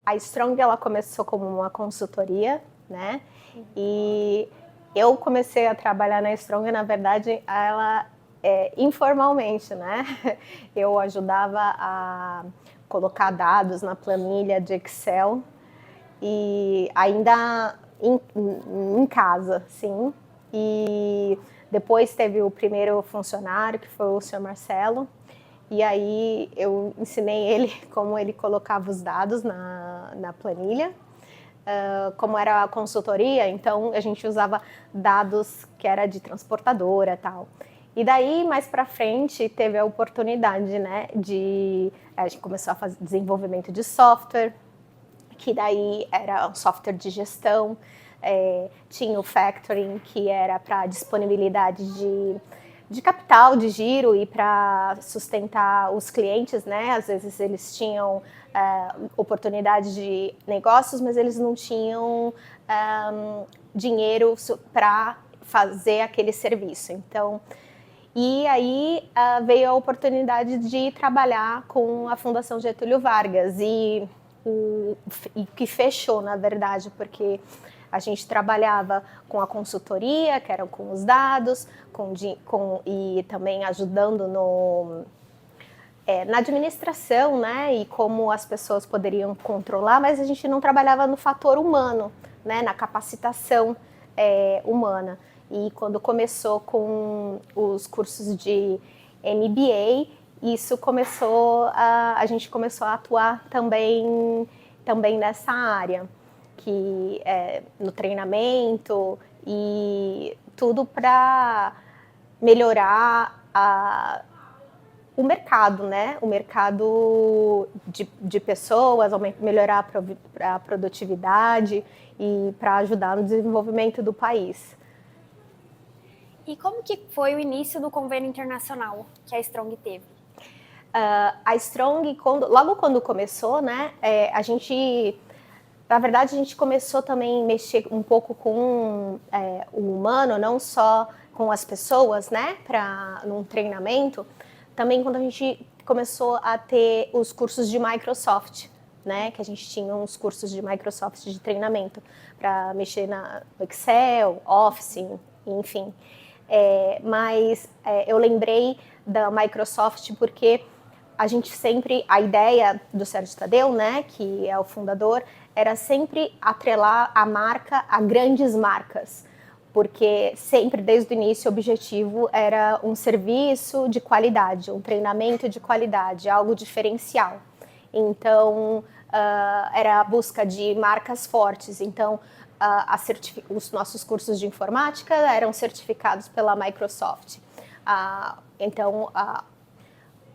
A Strong, ela começou como uma consultoria, né? E eu comecei a trabalhar na Strong, na verdade, ela informalmente, né? Eu ajudava a colocar dados na planilha de Excel e ainda em casa, sim. E depois teve o primeiro funcionário, que foi o senhor Marcelo, e aí eu ensinei ele como ele colocava os dados na planilha. Como era a consultoria, então a gente usava dados que era de transportadora e tal. E daí, mais para frente, teve a oportunidade, né, a gente começou a fazer desenvolvimento de software, que daí era um software de gestão, tinha o factoring, que era para disponibilidade de capital, de giro e para sustentar os clientes, né? Às vezes eles tinham oportunidade de negócios, mas eles não tinham dinheiro para fazer aquele serviço. Então, e aí veio a oportunidade de trabalhar com a Fundação Getúlio Vargas e que fechou, na verdade, porque a gente trabalhava com a consultoria, que era com os dados, e também ajudando na administração, né, e como as pessoas poderiam controlar, mas a gente não trabalhava no fator humano, né, na capacitação humana. E quando começou com os cursos de MBA, isso a gente começou a atuar também nessa área, que no treinamento e tudo para melhorar o mercado, né? O mercado de pessoas, melhorar a produtividade e para ajudar no desenvolvimento do país. E como que foi o início do convênio internacional que a Strong teve? A Strong, logo quando começou, né, na verdade, a gente começou também a mexer um pouco com o humano, não só com as pessoas, né, num treinamento, também quando a gente começou a ter os cursos de Microsoft, né, que a gente tinha uns cursos de Microsoft de treinamento para mexer no Excel, Office, enfim. Mas eu lembrei da Microsoft porque a ideia do Sérgio Tadeu, né, que é o fundador, era sempre atrelar a marca a grandes marcas, porque sempre, desde o início, o objetivo era um serviço de qualidade, um treinamento de qualidade, algo diferencial. Então, era a busca de marcas fortes. Então, os nossos cursos de informática eram certificados pela Microsoft. Então,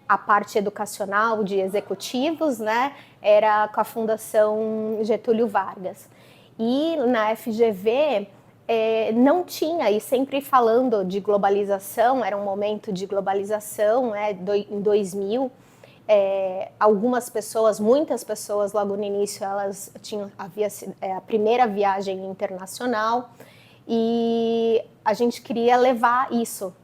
a parte educacional de executivos, né, era com a Fundação Getúlio Vargas. E na FGV não tinha, e sempre falando de globalização, era um momento de globalização, em 2000, algumas pessoas, muitas pessoas logo no início, havia a primeira viagem internacional, e a gente queria levar isso,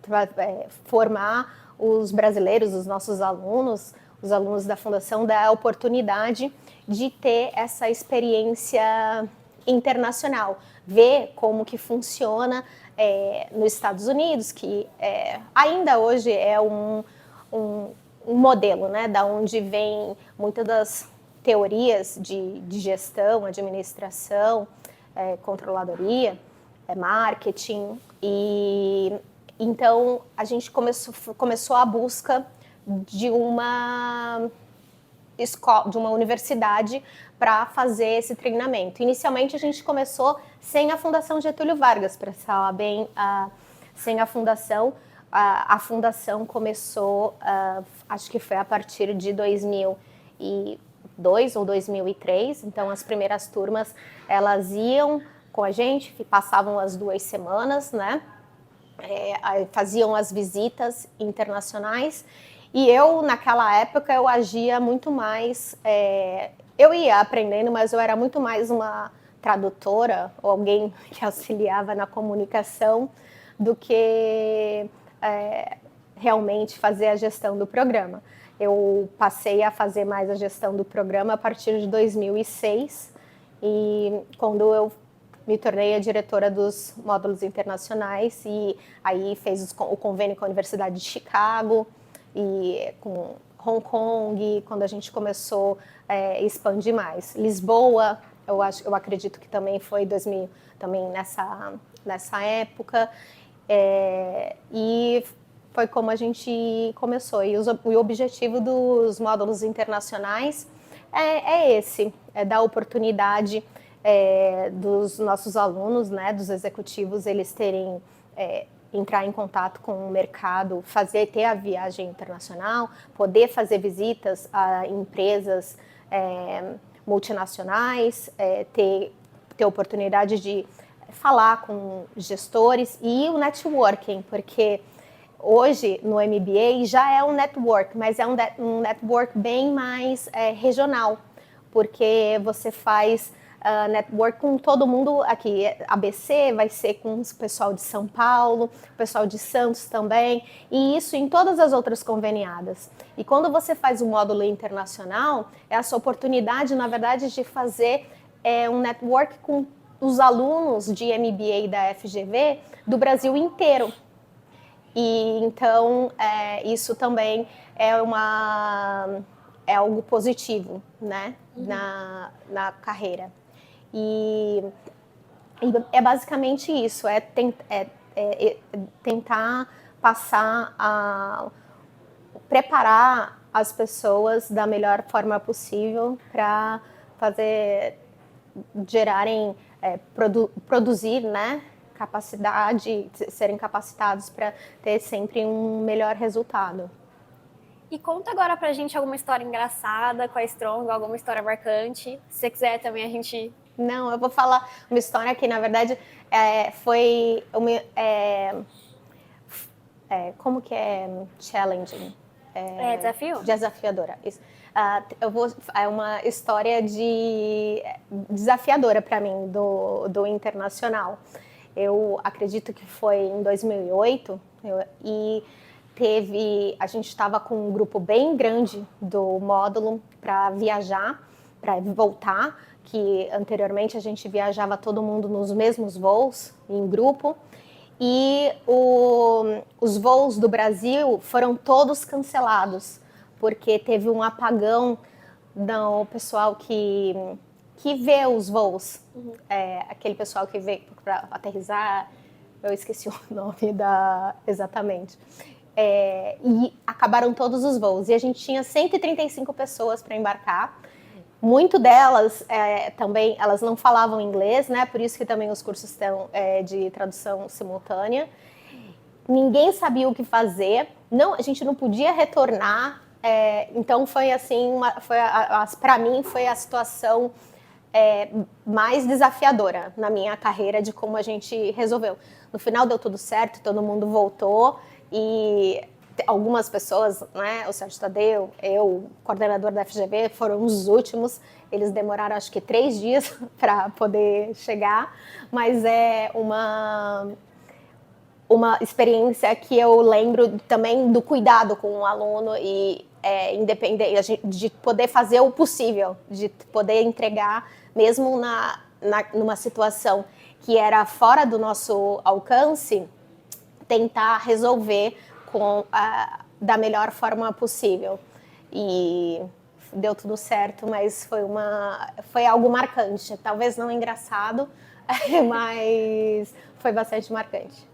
formar os brasileiros, os nossos alunos, os alunos da Fundação, da oportunidade de ter essa experiência internacional, ver como que funciona nos Estados Unidos, que ainda hoje é um modelo, né, da onde vem muitas das teorias de gestão, administração, controladoria, marketing, e então a gente começou a busca de uma universidade para fazer esse treinamento. Inicialmente a gente começou sem a Fundação Getúlio Vargas, para falar bem, sem a fundação. A fundação começou, acho que foi a partir de 2002 ou 2003, então as primeiras turmas elas iam com a gente, passavam as 2 semanas, né? Faziam as visitas internacionais, e eu, naquela época, eu agia muito mais, eu ia aprendendo, mas eu era muito mais uma tradutora, ou alguém que auxiliava na comunicação, do que realmente fazer a gestão do programa. Eu passei a fazer mais a gestão do programa a partir de 2006, e quando eu me tornei a diretora dos módulos internacionais, e aí fez o convênio com a Universidade de Chicago e com Hong Kong, quando a gente começou a expandir mais. Lisboa, eu acredito que também foi 2000, também nessa época, e foi como a gente começou. E o objetivo dos módulos internacionais é esse, é dar oportunidade dos nossos alunos, né, dos executivos, eles terem, entrar em contato com o mercado, ter a viagem internacional, poder fazer visitas a empresas multinacionais, ter oportunidade de falar com gestores e o networking, porque hoje no MBA já é um network, mas é um network bem mais regional, porque você faz network com todo mundo aqui. ABC vai ser com o pessoal de São Paulo, o pessoal de Santos também, e isso em todas as outras conveniadas. E quando você faz um módulo internacional, é a sua oportunidade, na verdade, de fazer um network com os alunos de MBA da FGV do Brasil inteiro. E então isso também é algo positivo, né, na carreira. E é basicamente isso, tentar preparar as pessoas da melhor forma possível para produzir, né, capacidade, serem capacitados para ter sempre um melhor resultado. E conta agora pra gente alguma história engraçada com a Strong, alguma história marcante. Se você quiser também a gente... Não, eu vou falar uma história que, na verdade, foi uma... como que é challenging? Desafio? Desafiadora. Isso. É uma história desafiadora para mim, do internacional. Eu acredito que foi em 2008, e a gente estava com um grupo bem grande do módulo para viajar, para voltar, que anteriormente a gente viajava todo mundo nos mesmos voos, em grupo, e os voos do Brasil foram todos cancelados, porque teve um apagão do pessoal que vê os voos, aquele pessoal que vê para aterrissar, eu esqueci o nome exatamente. E acabaram todos os voos. E a gente tinha 135 pessoas para embarcar. Muito delas também, elas não falavam inglês, né? Por isso que também os cursos estão de tradução simultânea. Ninguém sabia o que fazer. Não, a gente não podia retornar. Então foi assim, para mim foi a situação mais desafiadora na minha carreira, de como a gente resolveu. No final deu tudo certo, todo mundo voltou, e algumas pessoas, né, o Sérgio Tadeu, eu, coordenador da FGV, foram os últimos. Eles demoraram acho que 3 dias para poder chegar, mas é uma experiência que eu lembro também do cuidado com o aluno e independente de poder fazer o possível, de poder entregar mesmo numa situação que era fora do nosso alcance, tentar resolver da melhor forma possível. E deu tudo certo, mas foi algo marcante. Talvez não engraçado, mas foi bastante marcante.